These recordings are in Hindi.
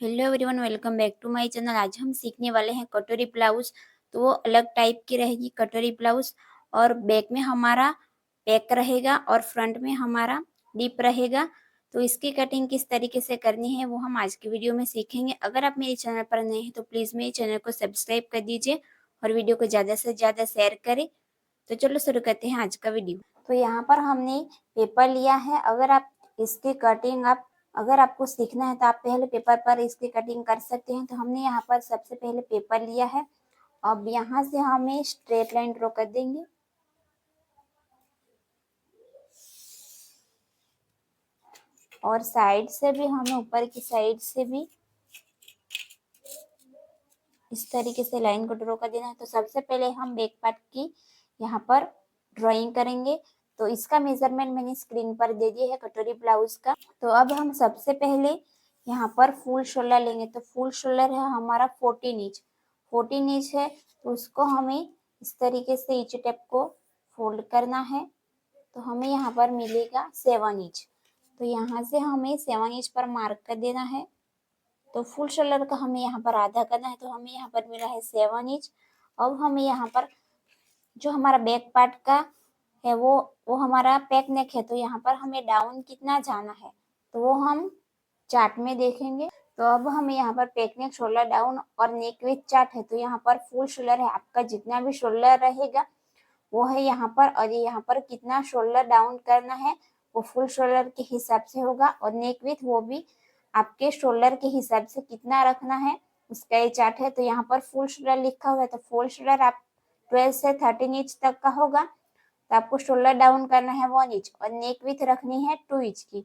Hello everyone, welcome back to my channel. आज हम सीखने वाले हैं कटोरी ब्लाउज। तो वो अलग टाइप की रहेगी कटोरी ब्लाउज, और बैक में हमारा पैक रहेगा और फ्रंट में हमारा डीप रहेगा। तो इसकी कटिंग किस तरीके से करनी है वो हम आज की वीडियो में सीखेंगे। अगर आप मेरे चैनल पर नए हैं तो प्लीज़ मेरे चैनल को सब्सक्राइब कर दीजिए और वीडियो को ज़्यादा से ज़्यादा शेयर करें। तो चलो शुरू करते हैं आज का वीडियो। तो यहाँ पर हमने पेपर लिया है। अगर आपको सीखना है तो आप पहले पेपर पर इसकी कटिंग कर सकते हैं। तो हमने यहाँ पर सबसे पहले पेपर लिया है। अब यहाँ से हमें स्ट्रेट लाइन ड्रॉ कर देंगे और साइड से भी हमें ऊपर की साइड से भी इस तरीके से लाइन को ड्रॉ कर देना है। तो सबसे पहले हम बैक पार्ट की यहाँ पर ड्राइंग करेंगे। तो इसका मेजरमेंट मैंने स्क्रीन पर दे दिया है कटोरी ब्लाउज का। तो अब हम सबसे पहले यहाँ पर फुल शोल्डर लेंगे। तो फुल शोल्डर है हमारा 14 इंच है। तो उसको हमें इस तरीके से ईच टेप को फोल्ड करना है। तो हमें यहाँ पर मिलेगा 7 इंच। तो यहाँ से हमें 7 इंच पर मार्क कर देना है। तो फुल शोल्डर का हमें यहाँ पर आधा करना है। तो हमें यहाँ पर मिला है 7 इंच। अब हमें यहाँ पर जो हमारा बैक पार्ट का है वो हमारा पैक नेक है। तो यहाँ पर हमें डाउन कितना जाना है तो वो हम चार्ट में देखेंगे। तो अब हमें यहाँ पर पैक नेक, शोल्डर डाउन और नेक विथ चार्ट है। तो यहाँ पर फुल शोल्डर है, आपका जितना भी शोल्डर रहेगा वो है यहाँ पर। और यहाँ पर कितना शोल्डर डाउन करना है वो फुल शोल्डर के हिसाब से होगा। और नेक विथ वो भी आपके शोल्डर के हिसाब से कितना रखना है उसका ये चार्ट है। तो यहाँ पर फुल शोल्डर लिखा हुआ है। तो फुल शोल्डर आप 12 से 13 इंच तक का होगा। तो आपको शोल्डर डाउन करना है 1 इंच और नेक विथ रखनी है 2 इंच की।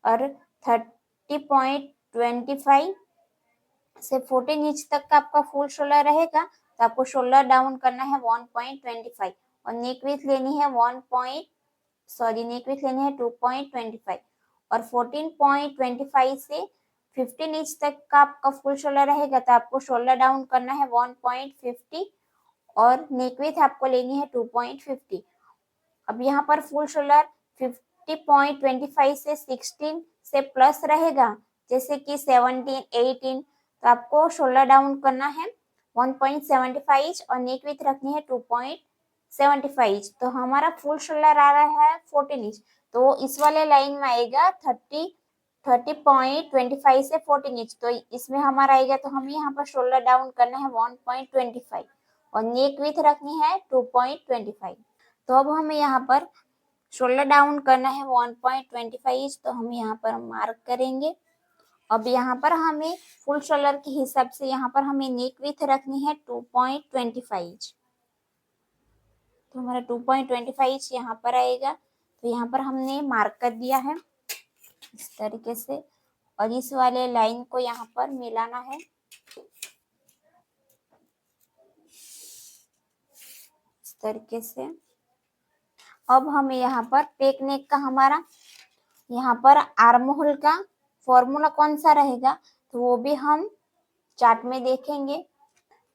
और 30.25 से 14 इंच तक का आपका फुल शोल्डर रहेगा। तो आपको शोल्डर डाउन करना है 1.25 और नेक विथ लेनी है नेक विथ लेनी है 2.25। और 14.25 से 15 इंच तक का आपका फुल शोल्डर रहेगा। तो आपको शोल्डर डाउन करना है 1.50 और नेक विथ आपको लेनी है 2.50। अब यहाँ पर फुल शोल्डर 50.25 से 16 से प्लस रहेगा, जैसे कि 17, 18। तो आपको शोल्डर डाउन करना है 1.75 इंच और नेक विथ रखनी है 2.75 इंच। तो हमारा फुल शोल्डर आ रहा है 14 इंच। तो इस वाले लाइन में आएगा 30.25 से 14 इंच। तो इसमें हमारा आएगा। तो हमें यहाँ पर शोल्डर डाउन करना है 1.25 और नेक विथ रखनी है 2.25। तो अब हमें यहाँ पर शोल्डर डाउन करना है 1.25 इंच। तो हम यहाँ पर मार्क करेंगे। अब यहाँ पर हमें फुल शोल्डर के हिसाब से यहाँ पर हमें नेक विथ रखनी है 2.25 इंच। तो हमारा 2.25 इंच यहाँ पर आएगा। तो यहाँ पर हमने मार्क कर दिया है इस तरीके से। और इस वाले लाइन को यहाँ पर मिलाना है इस तरीके से। अब हमें यहाँ पर पेक नेक का हमारा यहाँ पर आर्म होल का फॉर्मूला कौन सा रहेगा तो वो भी हम चार्ट में देखेंगे।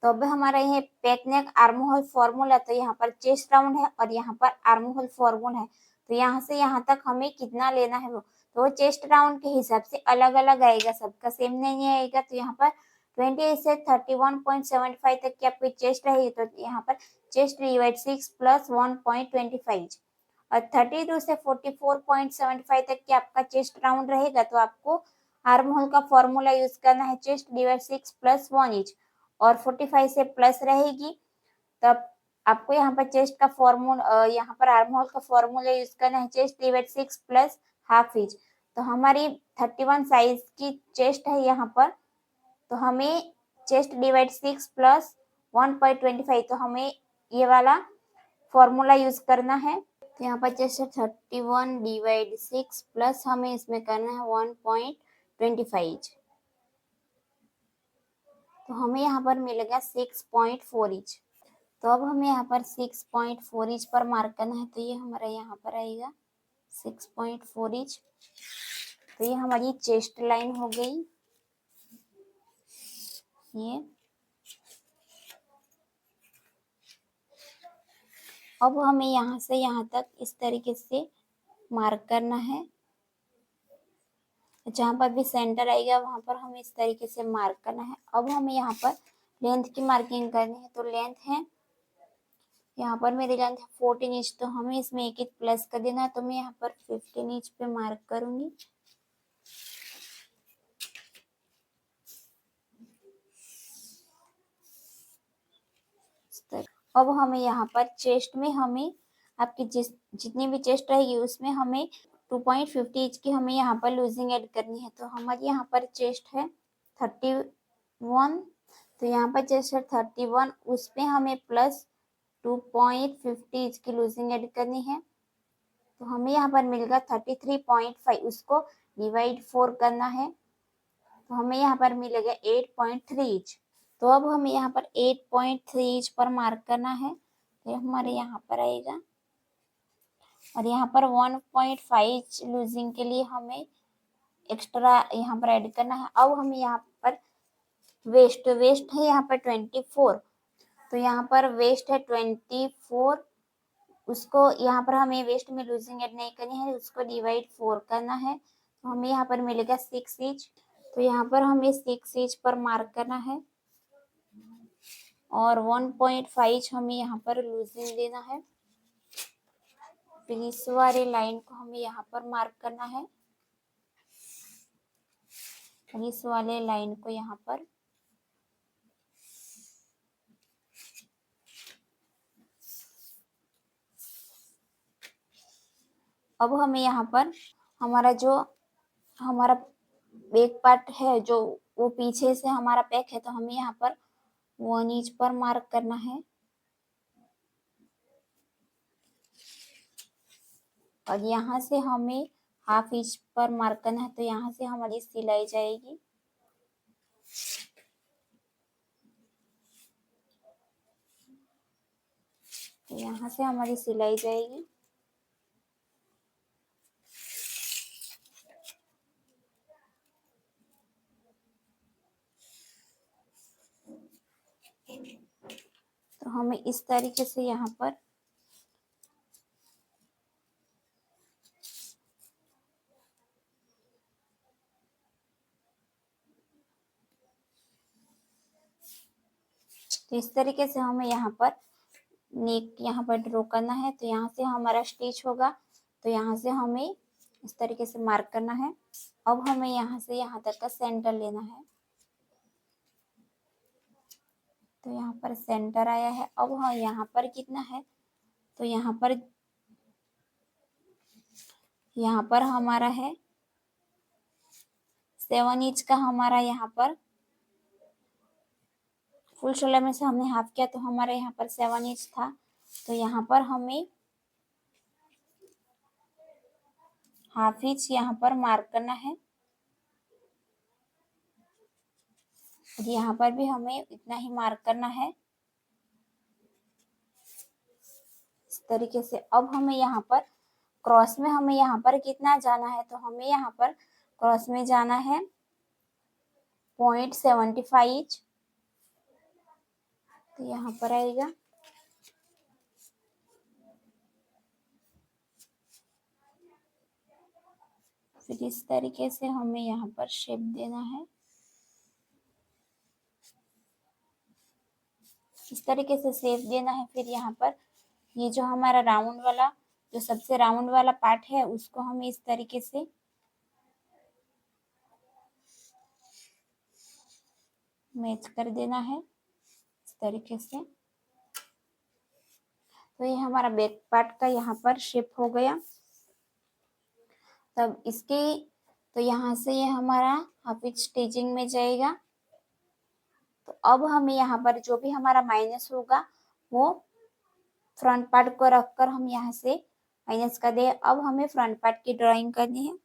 तो अब हमारा ये पेक नेक आर्म होल फॉर्मूला। तो यहाँ पर चेस्ट राउंड है और यहाँ पर आर्म होल फॉर्मूला है। तो यहाँ से यहाँ तक हमें कितना लेना है वो तो चेस्ट राउंड के हिसाब से अलग अलग आएगा, सबका सेम नहीं आएगा। तो यहाँ पर 28 से 31.75 तक की आपकी चेस्ट रहेगी। तो यहाँ पर चेस्ट डिवाइड 6 प्लस 1.25 और 32 से 44.75 तक की आपका चेस्ट राउंड रहेगा। तो आपको आर्म होल का फॉर्मूला यूज करना है चेस्ट डिवाइड 6 प्लस 1 इंच। और 45 से प्लस रहेगी तब आपको यहाँ पर चेस्ट का फॉर्मूला यहाँ पर आर्म होल का फॉर्मूला यूज करना है chest divide 6 plus half inch. तो हमारी 31 साइज की चेस्ट है यहाँ पर। तो हमें चेस्ट डिवाइड 6 प्लस 1.25 तो हमें ये वाला फॉर्मूला यूज करना है। तो यहाँ पर चेस्ट 31 डिवाइड 6 प्लस हमें इसमें करना है 1.25। तो हमें यहाँ पर मिलेगा 6.4 इंच। तो अब हमें यहाँ पर 6.4 इंच पर मार्क करना है। तो ये हमारा यहाँ पर आएगा 6.4 इंच। तो ये हमारी चेस्ट लाइन हो गई ये। अब हमें यहाँ से यहाँ तक इस तरीके से मार्क करना है जहाँ पर भी सेंटर आएगा वहां पर हमें इस तरीके से मार्क करना है। अब हमें यहाँ पर लेंथ की मार्किंग करनी है। तो लेंथ है, यहाँ पर मेरी लेंथ है 14 इंच, तो हमें इसमें एक इंच प्लस कर देना है। तो मैं यहाँ पर 15 इंच पे मार्क करूंगी। अब हमें यहाँ पर चेस्ट में हमें आपकी जितनी भी चेस्ट रहेगी उसमें हमें 2.50 इंच की हमें यहाँ पर लूजिंग ऐड करनी है। तो हमारी यहाँ पर चेस्ट है 31, तो यहाँ पर चेस्ट है 31, उस पे हमें प्लस 2.50 इंच की लूजिंग ऐड करनी है। तो हमें यहाँ पर मिलेगा 33.5, उसको डिवाइड 4 करना है। तो हमें यहाँ पर मिलेगा 8.3 इंच। तो अब हमें यहाँ पर 8.3 इंच पर मार्क करना है। तो हमारे यहाँ पर आएगा, और यहाँ पर 1.5 इंच लूजिंग के लिए हमें एक्स्ट्रा यहाँ पर ऐड करना है। अब हमें यहाँ पर वेस्ट है यहाँ पर 24, तो यहाँ पर वेस्ट है 24, उसको यहाँ पर हमें वेस्ट में लूजिंग ऐड नहीं करनी है, उसको डिवाइड 4 करना है। तो हमें यहाँ पर मिलेगा 6 इंच। तो यहाँ पर हमें 6 इंच पर मार्क करना है, और 1.5 हमें यहाँ पर लूजिंग देना है। फिर इस वाले लाइन को हमें यहाँ पर मार्क करना है, और इस वाले लाइन को यहाँ पर अब हमें यहाँ पर हमारा बैक पार्ट है जो वो पीछे से हमारा पैक है, तो हमें यहाँ पर 1 इंच पर मार्क करना है, और यहाँ से हमें हाफ इंच पर मार्क करना है। तो यहाँ से हमारी सिलाई जाएगी। तो यहाँ से हमारी सिलाई जाएगी। तो हमें इस तरीके से यहाँ पर तो इस तरीके से हमें यहाँ पर नेक यहाँ पर ड्रॉ करना है। तो यहाँ से हमारा स्टिच होगा, तो यहाँ से हमें इस तरीके से मार्क करना है। अब हमें यहाँ से यहाँ तक का सेंटर लेना है। तो यहाँ पर सेंटर आया है। अब हाँ, यहाँ पर कितना है, तो यहाँ पर हमारा है 7 इंच का। हमारा यहाँ पर फुल शोल्डर में से हमने हाफ किया, तो हमारा यहाँ पर 7 इंच था। तो यहाँ पर हमें हाफ इंच यहाँ पर मार्क करना है, और यहाँ पर भी हमें इतना ही मार्क करना है, इस तरीके से। अब हमें यहाँ पर क्रॉस में हमें यहाँ पर कितना जाना है, तो हमें यहाँ पर क्रॉस में जाना है 0.75 इंच। तो यहाँ पर आएगा, फिर इस तरीके से हमें यहाँ पर शेप देना है। इस तरीके से शेप देना है। फिर यहाँ पर ये जो हमारा राउंड वाला, जो सबसे राउंड वाला पार्ट है, उसको हमें इस तरीके से मैच कर देना है, इस तरीके से। तो ये हमारा बैक पार्ट का यहाँ पर शेप हो गया। तब इसके तो यहाँ से ये हमारा हाफ इंच स्टिचिंग में जाएगा। तो अब हमें यहाँ पर जो भी हमारा माइनस होगा वो फ्रंट पार्ट को रखकर हम यहाँ से माइनस कर दे। अब हमें फ्रंट पार्ट की ड्राइंग करनी है।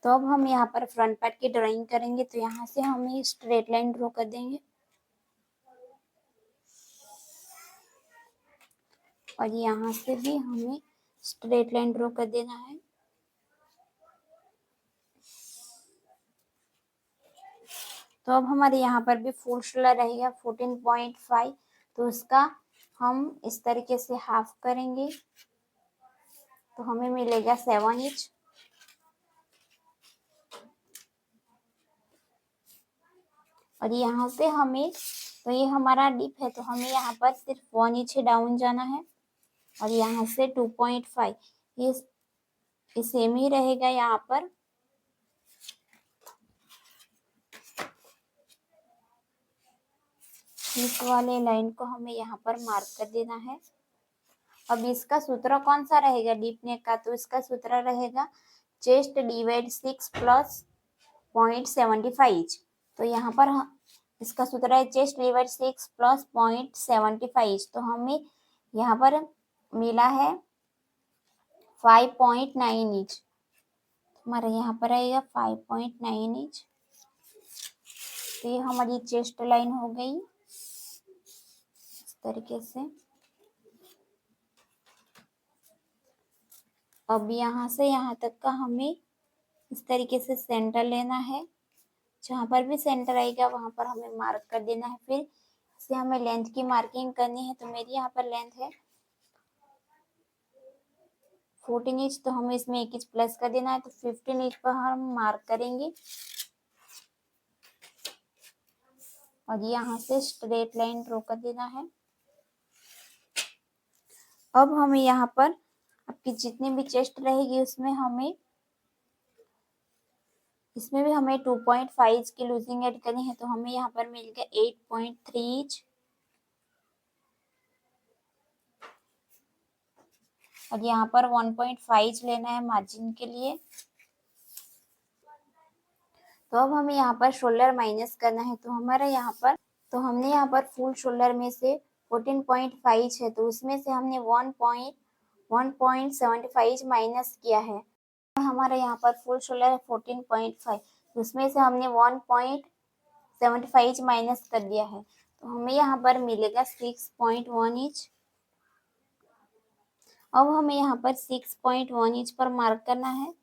तो अब हम यहाँ पर फ्रंट पार्ट की ड्राइंग करेंगे। तो यहाँ से हम स्ट्रेट लाइन ड्रॉ कर देंगे, और यहाँ से भी हमें स्ट्रेट लाइन ड्रॉ कर देना है। तो अब हमारे यहाँ पर भी फुल शोल्डर रहेगा 14.5, तो उसका हम इस तरीके से हाफ करेंगे, तो हमें मिलेगा 7 इंच। और यहाँ से हमें, तो ये हमारा डिप है, तो हमें यहाँ पर सिर्फ 1 इंच डाउन जाना है। और यहाँ से 2.5 ये सेम ही रहेगा यहाँ पर। इस वाले लाइन को हमें यहाँ पर मार्क कर देना है। अब इसका सूत्र कौन सा रहेगा डीप नेक का, तो इसका सूत्र रहेगा चेस्ट डिवाइड 6 प्लस 0.75। तो यहाँ पर इसका सूत्र है चेस्ट डिवाइड 6 प्लस 0.75। तो हमें यहाँ पर मिला है 5.9 इंच। हमारा यहाँ पर आएगा 5.9 इंच। तो ये हमारी चेस्ट लाइन हो गई इस तरीके से। अब यहाँ से यहाँ तक का हमें इस तरीके से सेंटर लेना है। जहाँ पर भी सेंटर आएगा वहां पर हमें मार्क कर देना है। फिर इसे हमें लेंथ की मार्किंग करनी है। तो मेरी यहाँ पर लेंथ है 14 इंच, तो हमें इसमें 1 इंच प्लस कर देना है। तो 15 इंच पर हम मार्क करेंगे और यहाँ से स्ट्रेट लाइन ड्रॉ कर देना है। अब हमें यहाँ पर आपकी जितनी भी चेस्ट रहेगी उसमें इसमें भी हमें 2.5 की लूजिंग ऐड करनी है। तो हमें यहाँ पर मिल गया 8.3 इंच। और यहाँ पर 1.5 लेना है मार्जिन के लिए। तो अब हमें यहाँ पर शोल्डर माइनस करना है। तो हमारा यहाँ पर, तो हमने यहाँ पर फुल शोल्डर में से 14.5 है, तो उसमें से हमने 1.75 माइनस किया है। हमारा यहाँ पर फुल शोल्डर है 14.5, तो उसमें से हमने 1.75 माइनस कर दिया है। तो हमें यहाँ पर मिलेगा 6.1 इंच। अब हमें यहाँ पर 6.1 इंच पर मार्क करना है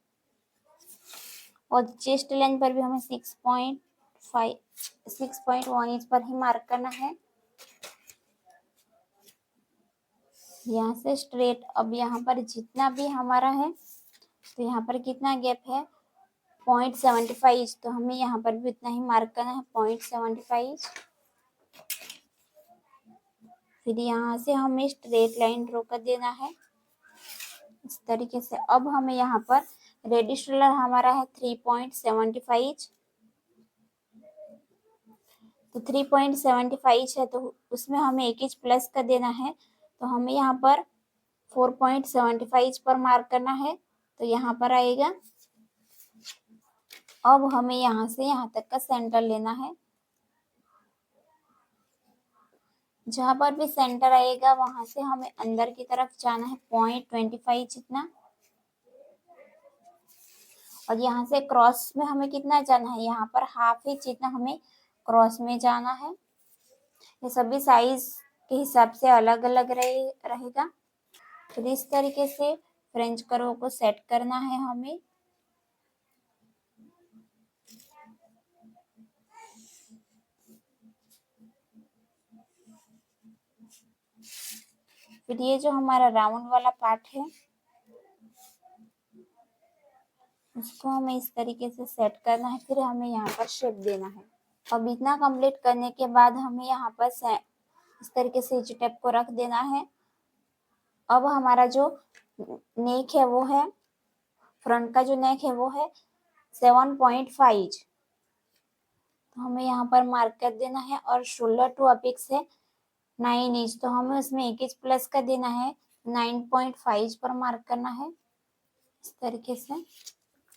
और चेस्ट लेंथ पर भी हमें 6.1 इंच पर ही मार्क करना है। यहाँ से स्ट्रेट। अब यहाँ पर जितना भी हमारा है, तो यहाँ पर कितना गैप है 0.75, तो हमें यहाँ पर भी उतना ही मार्क करना है 0.75। फिर यहाँ से हमें स्ट्रेट लाइन ड्रॉ कर देना है इस तरीके से। अब हमें यहाँ पर रेडी शोल्डर हमारा है 3.75, तो 3.75 है, तो उसमें हमें 1 इंच प्लस कर देना है। तो हमें यहाँ पर 4.75 पर मार्क करना है, तो यहाँ पर आएगा। अब हमें यहाँ से यहाँ तक का सेंटर लेना है। जहाँ पर भी सेंटर आएगा वहां से हमें अंदर की तरफ जाना है 0.25 जितना। और यहाँ से क्रॉस में हमें कितना जाना है, यहाँ पर हाफ इंच जितना हमें क्रॉस में जाना है। ये सभी साइज के हिसाब से अलग अलग रहेगा। तो इस तरीके से फ्रेंच कर्व को सेट करना है हमें। फिर ये जो हमारा राउंड वाला पार्ट है उसको हमें इस तरीके से सेट करना है। फिर हमें यहाँ पर शेप देना है। अब इतना कंप्लीट करने के बाद हमें यहाँ पर इस तरीके से इच टेप को रख देना है। अब हमारा जो नेक है वो है, फ्रंट का जो नेक है वो है 7.5, तो हमें यहाँ पर मार्क कर देना है। और शोल्डर टू अपेक्स है 9 इंच, तो हमें उसमें 1 इंच प्लस कर देना है, 9.5 पर मार्क करना है इस तरीके से।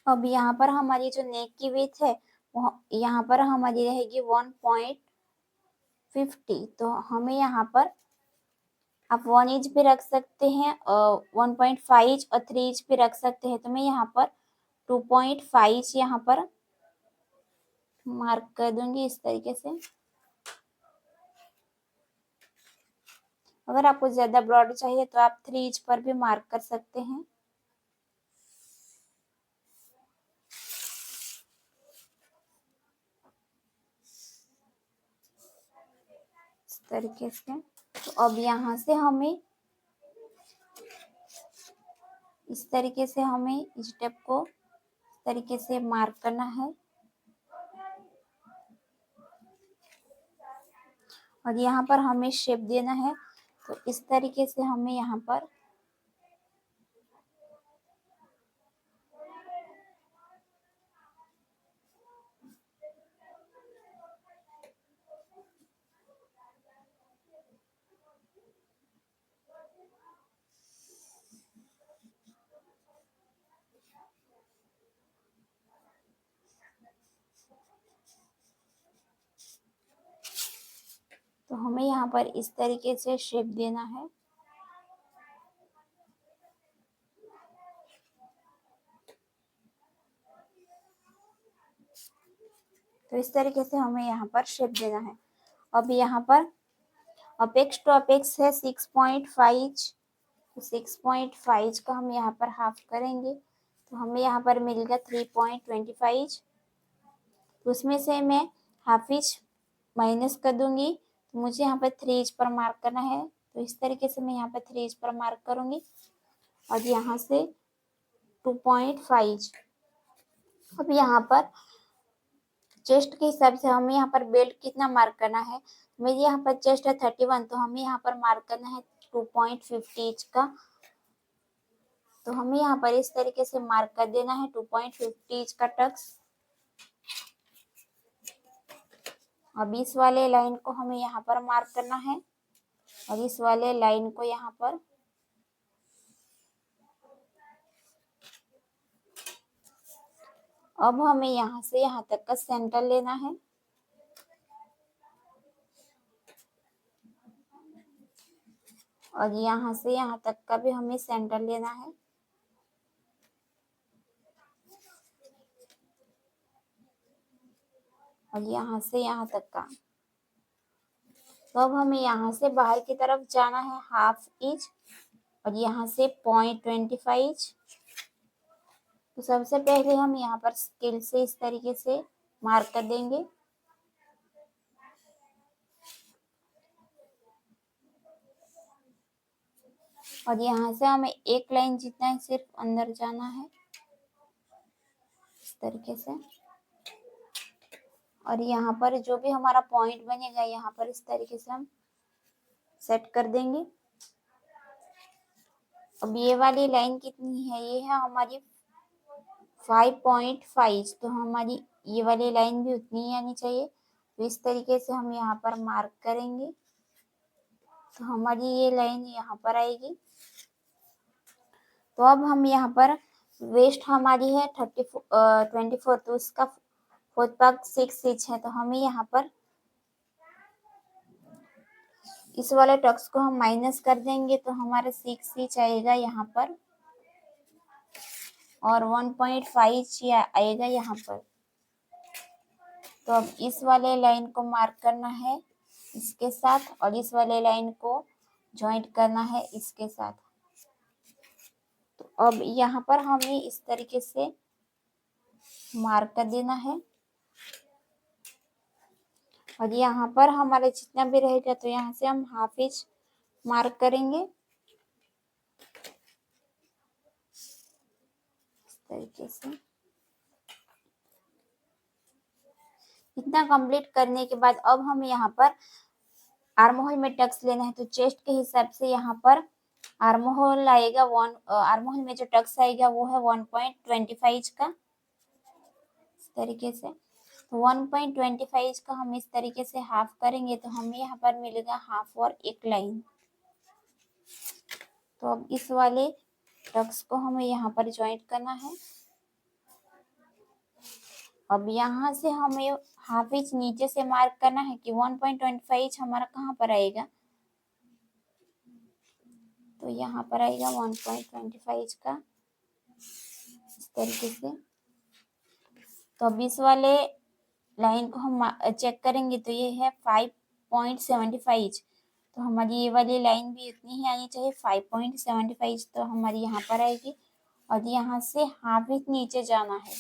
अब यहाँ पर हमारी जो नेक की विड्थ है वो यहाँ पर हमारी रहेगी 1.50, तो हमें यहाँ पर आप 1 इंच भी रख सकते हैं, 1.5 और 3 इंच भी रख सकते हैं। तो मैं यहाँ पर 2.5 यहाँ पर मार्क कर दूंगी इस तरीके से। अगर आपको ज्यादा ब्रॉड चाहिए तो आप 3 इंच पर भी मार्क कर सकते हैं। इस तरीके से। तो अब यहाँ से हमें इस तरीके से हमें इस टेप को इस तरीके से मार्क करना है। और यहाँ पर हमें शेप देना है, तो इस तरीके से हमें यहाँ पर तो हमें यहाँ पर इस तरीके से शेप देना है। तो इस तरीके से हमें यहाँ पर शेप देना है। अब यहाँ पर अपेक्स टू अपेक्स है 6.5, तो 6.5 का हम यहाँ पर हाफ करेंगे, तो हमें यहाँ पर मिलेगा 3.25। तो उसमें से मैं हाफ इंच माइनस कर दूंगी, तो मुझे यहाँ पर 3 इंच पर मार्क करना है। तो इस तरीके से मैं यहाँ पर 3 इंच पर मार्क करूंगी और यहाँ से 2.5। अब यहाँ पर चेस्ट के हिसाब से हमें यहाँ पर बेल्ट कितना मार्क करना है, मेरे यहाँ पर चेस्ट है 31, तो हमें यहाँ पर मार्क करना है 2.50 इंच का। तो हमें यहाँ पर इस तरीके से मार्क कर देना है 2.50 इंच का टक्स। अब इस वाले लाइन को हमें यहाँ पर मार्क करना है और इस वाले लाइन को यहाँ पर अब हमें यहाँ से यहाँ तक का सेंटर लेना है। और यहाँ से यहाँ तक का भी हमें सेंटर लेना है। और यहाँ से यहाँ तक का। तो अब हमें यहाँ से बाहर की तरफ जाना है हाफ इंच और यहाँ से 0.25। तो सबसे पहले हम यहाँ पर स्केल से इस तरीके से मार्क कर देंगे। और यहाँ से हमें एक लाइन जितना है सिर्फ अंदर जाना है इस तरीके से। और यहाँ पर जो भी हमारा पॉइंट बनेगा यहाँ पर इस तरीके से हम सेट कर देंगे। अब ये वाली लाइन कितनी है, ये है हमारी 5.5। तो हमारी ये वाली लाइन भी उतनी ही आनी चाहिए। तो इस तरीके से हम यहाँ पर मार्क करेंगे, तो हमारी ये लाइन यहाँ पर आएगी। तो अब हम यहाँ पर वेस्ट हमारी है 24, तो उसका 4 पार्ट 6 इंच है। तो हमें यहाँ पर इस वाले टक्स को हम माइनस कर देंगे, तो हमारा 6 इंच आएगा यहाँ पर और 1.5 आएगा यहाँ पर। तो अब इस वाले लाइन को मार्क करना है इसके साथ और इस वाले लाइन को जॉइंट करना है इसके साथ। तो अब यहाँ पर हमें इस तरीके से मार्क कर देना है और यहाँ पर हमारे जितना भी रहेगा तो यहाँ से हम हाफ इंच मार्क करेंगे इस तरीके से। इतना कंप्लीट करने के बाद अब हम यहाँ पर आर्म होल में टक्स लेना है। तो चेस्ट के हिसाब से यहाँ पर आर्म होल आएगा आर्म होल में जो टक्स आएगा वो है 1.25 का इस तरीके से। तो 1.25 का हम इस तरीके से हाफ करेंगे, तो हमें यहाँ पर मिलेगा हाफ और एक लाइन। तो अब इस वाले टक्स को हमें यहाँ पर ज्वाइंट करना है। अब यहाँ से हमें हाफ इंच नीचे से मार्क करना है कि 1.25 हमारा कहाँ पर आएगा, तो यहाँ पर आएगा 1.25 का इस तरीके से। तो अब इस वाले लाइन को हम चेक करेंगे, तो ये है 5.75। तो हमारी ये वाली लाइन भी उतनी ही आनी चाहिए 5.75। तो हमारी यहाँ पर आएगी और यहाँ से हाफ इंच नीचे जाना है।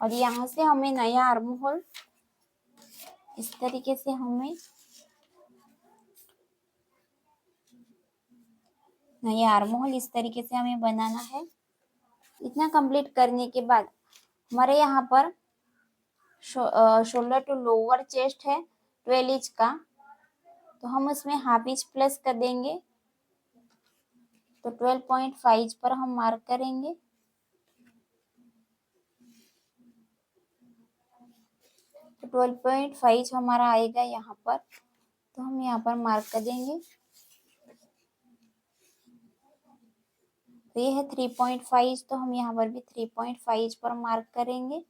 और यहाँ से हमें नया आर्म होल इस तरीके से हमें नया आर्म होल इस तरीके से हमें बनाना है। इतना कंप्लीट करने के बाद हमारे यहाँ पर शोल्डर टू लोअर चेस्ट है 12 इंच का, तो हम उसमें हाफ इंच प्लस कर देंगे। तो 12.5 पर हम मार्क करेंगे। तो 12.5 हमारा आएगा यहाँ पर, तो हम यहाँ पर मार्क कर देंगे। तो ये है 3.5, तो हम यहाँ पर भी 3.5 पर मार्क करेंगे।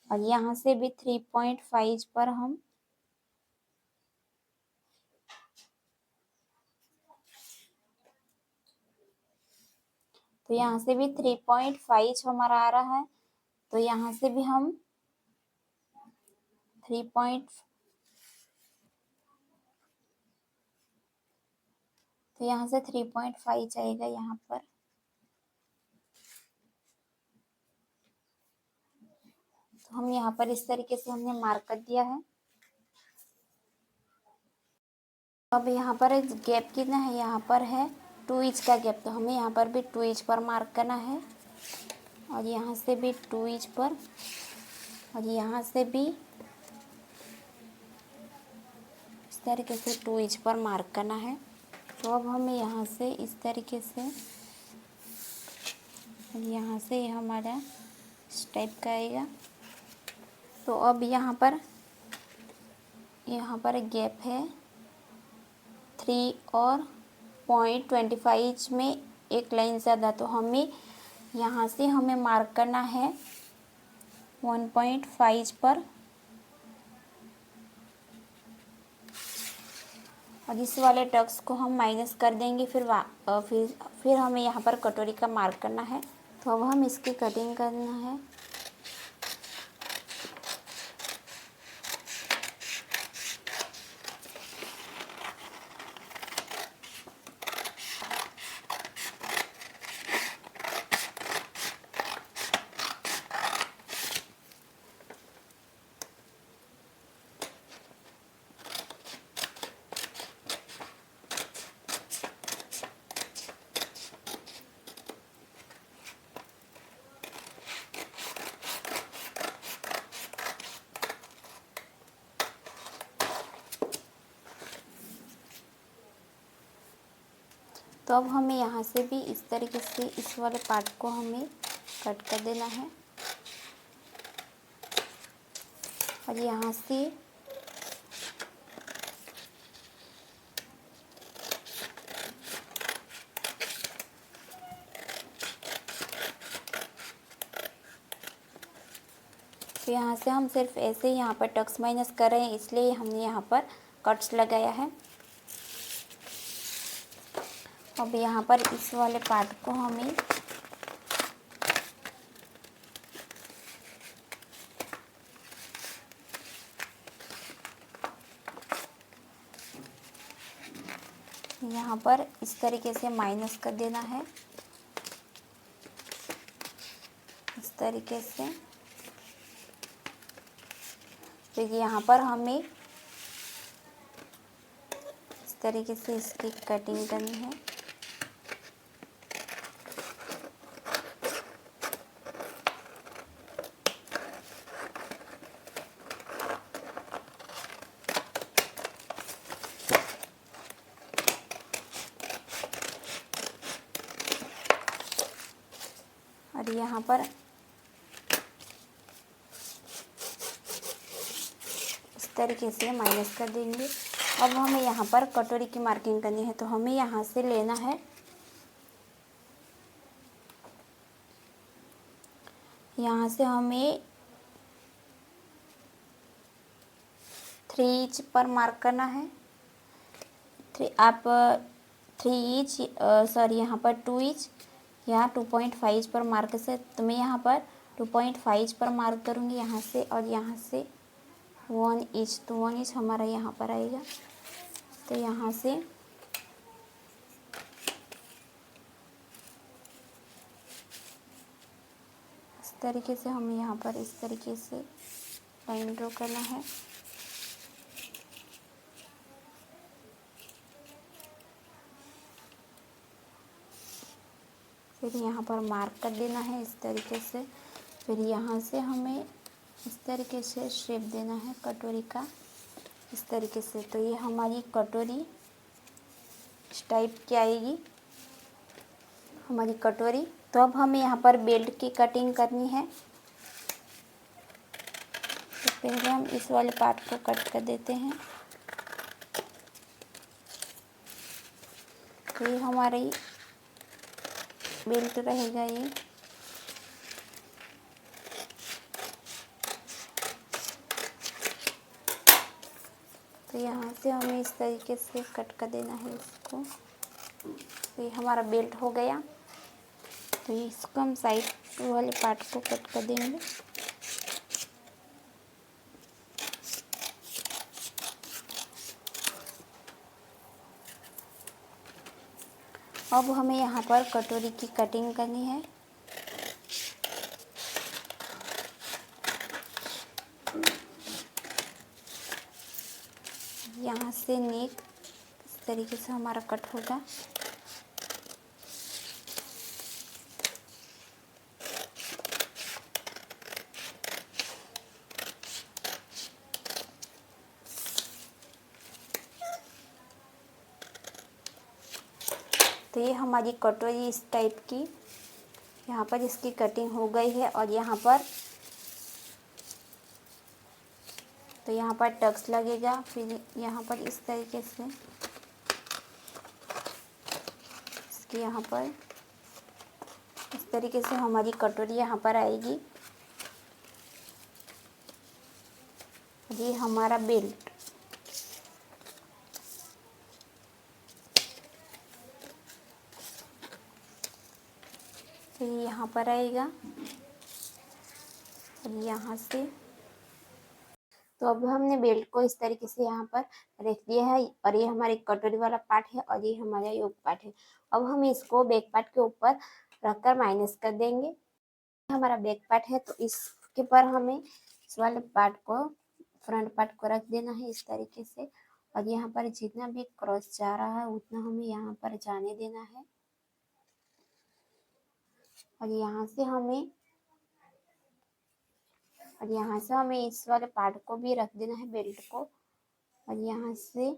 और यहाँ से भी 3.5 पर हम तो यहाँ से भी 3.5 हमारा आ रहा है। तो यहाँ से भी हम 3. तो यहाँ से 3.5 आएगा यहाँ पर। तो हम यहाँ पर इस तरीके से हमने मार्क कर दिया है। अब यहाँ पर गैप कितना है, यहाँ पर है 2 इंच का गैप, तो हमें यहाँ पर भी 2 इंच पर मार्क करना है। और यहाँ से भी 2 इंच पर, और यहाँ से भी इस तरीके से 2 इंच पर मार्क करना है। तो अब हमें यहाँ से इस तरीके से, यहाँ से हमारा इस टाइप का आएगा। तो अब यहाँ पर गैप है 3 और 0.25 में एक लाइन ज़्यादा, तो हमें यहाँ से हमें मार्क करना है 1.5 पर। और इस वाले टक्स को हम माइनस कर देंगे, फिर हमें यहाँ पर कटोरी का मार्क करना है। तो अब हम इसकी कटिंग करना है। तो अब हमें यहाँ से भी इस तरीके से इस वाले पार्ट को हमें कट कर देना है। और यहाँ से तो यहाँ से हम सिर्फ ऐसे ही यहाँ पर टक्स माइनस कर रहे हैं, इसलिए हमने यहाँ पर कट्स लगाया है। अब यहाँ पर इस वाले पार्ट को हमें यहाँ पर इस तरीके से माइनस कर देना है, इस तरीके से। तो यहाँ पर हमें इस तरीके से इसकी कटिंग करनी है। और यहाँ पर इस तरीके से माइनस कर देंगे। अब हमें यहाँ पर कटोरी की मार्किंग करनी है, तो हमें यहाँ से लेना है, यहाँ से हमें 3 इंच पर मार्क करना है। आप 3 इंच सॉरी यहाँ पर 2 इंच, यहाँ 2.5 पर मार्क से, तो मैं यहाँ पर 2.5 पर मार्क करूँगी यहाँ से। और यहाँ से 1 इंच, तो 1 इंच हमारा यहाँ पर आएगा। तो यहाँ से इस तरीके से हमें यहाँ पर इस तरीके से लाइन ड्रॉ करना है। फिर यहाँ पर मार्क कर देना है इस तरीके से। फिर यहाँ से हमें इस तरीके से शेप देना है कटोरी का, इस तरीके से। तो ये हमारी कटोरी इस टाइप की आएगी हमारी कटोरी। तो अब हमें यहाँ पर बेल्ट की कटिंग करनी है। तो पहले हम इस वाले पार्ट को कट कर देते हैं। तो ये हमारी बेल्ट रहेगा ये। तो यहाँ से हमें इस तरीके से कट कर देना है इसको। तो ये हमारा बेल्ट हो गया। तो इसको हम साइड वाले पार्ट को कट कर देंगे। अब हमें यहाँ पर कटोरी की कटिंग करनी है। यहाँ से नेक इस तरीके से हमारा कट होगा। तो ये हमारी कटोरी इस टाइप की यहाँ पर इसकी कटिंग हो गई है। और यहाँ पर तो यहाँ पर टक्स लगेगा। फिर यहाँ पर इस तरीके से इसकी यहाँ पर इस तरीके से हमारी कटोरी यहाँ पर आएगी। ये हमारा बेल्ट। तो ये यहाँ पर आएगा और यहाँ से। तो अब हमने बेल्ट को इस तरीके से यहाँ पर रख दिया है। और ये हमारी कटोरी वाला पार्ट है और ये हमारा योक पार्ट है। अब हम इसको बैक पार्ट के ऊपर रखकर माइनस कर देंगे। हमारा बैक पार्ट है तो इसके पर हमें इस वाले पार्ट को फ्रंट पार्ट को रख देना है इस तरीके से। और यहाँ पर जितना भी क्रॉस जा रहा है उतना हमें यहाँ पर जाने देना है। और यहाँ से हमें इस वाले पार्ट को भी रख देना है बेल्ट को। और यहाँ से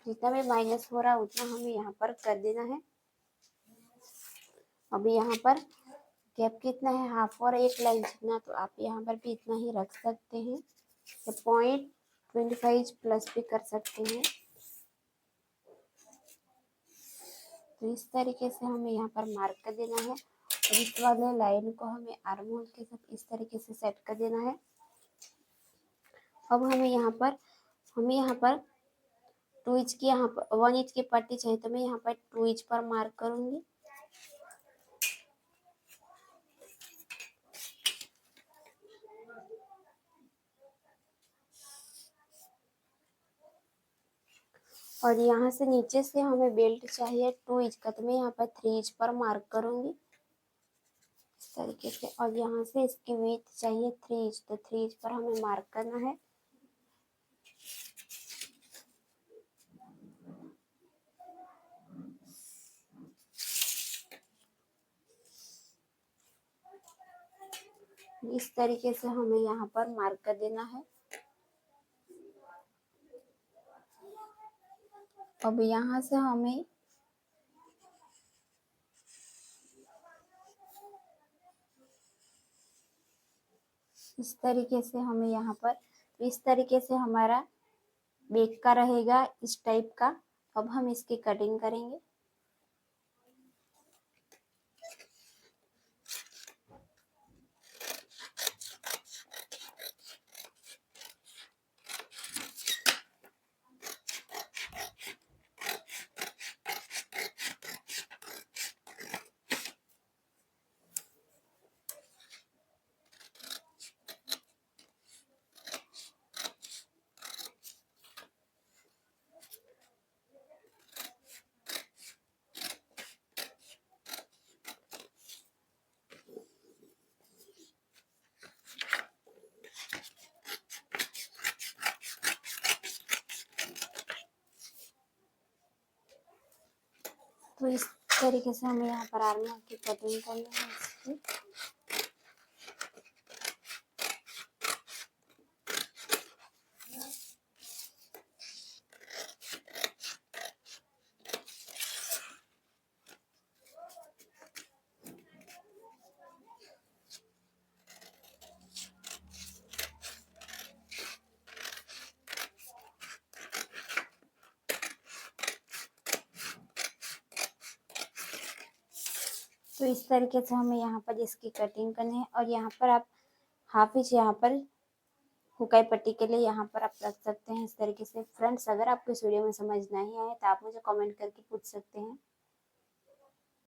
जितना भी माइनस हो रहा है उतना हमें यहाँ पर कर देना है। अभी यहाँ पर गैप कितना है, हाफ और एक लाइन जितना, तो आप यहाँ पर भी इतना ही रख सकते हैं। तो 0.25 प्लस भी कर सकते हैं। तो इस तरीके से हमें यहाँ पर मार्क कर देना है। और इस वाले लाइन को हमें आर्म होल के साथ इस तरीके से सेट कर देना है। अब हमें यहाँ पर 2 इंच की 1 इंच की पट्टी चाहिए। तो मैं यहाँ पर 2 इंच पर मार्क करूंगी। और यहाँ से नीचे से हमें बेल्ट चाहिए 2 इंच का। तो मैं यहाँ पर 3 इंच पर मार्क करूंगी इस तरीके से। और यहाँ से इसकी विड्थ चाहिए 3 इंच। तो 3 इंच पर हमें मार्क करना है। इस तरीके से हमें यहाँ पर मार्क कर देना है। अब यहाँ से हमें इस तरीके से हमें यहाँ पर इस तरीके से हमारा बैक का रहेगा इस टाइप का। अब हम इसकी कटिंग करेंगे। तो इस तरीके से हमें यहाँ पर आर्म होल की कटिंग करनी है इसकी। तो इस तरीके से हमें यहाँ पर इसकी कटिंग करनी है और यहाँ पर आप हाफ इंच यहाँ पर हुकाई पट्टी के लिए यहाँ पर आप रख सकते हैं इस तरीके से। फ्रेंड्स, अगर आपको इस वीडियो में समझ नहीं आए तो आप मुझे कमेंट करके पूछ सकते हैं।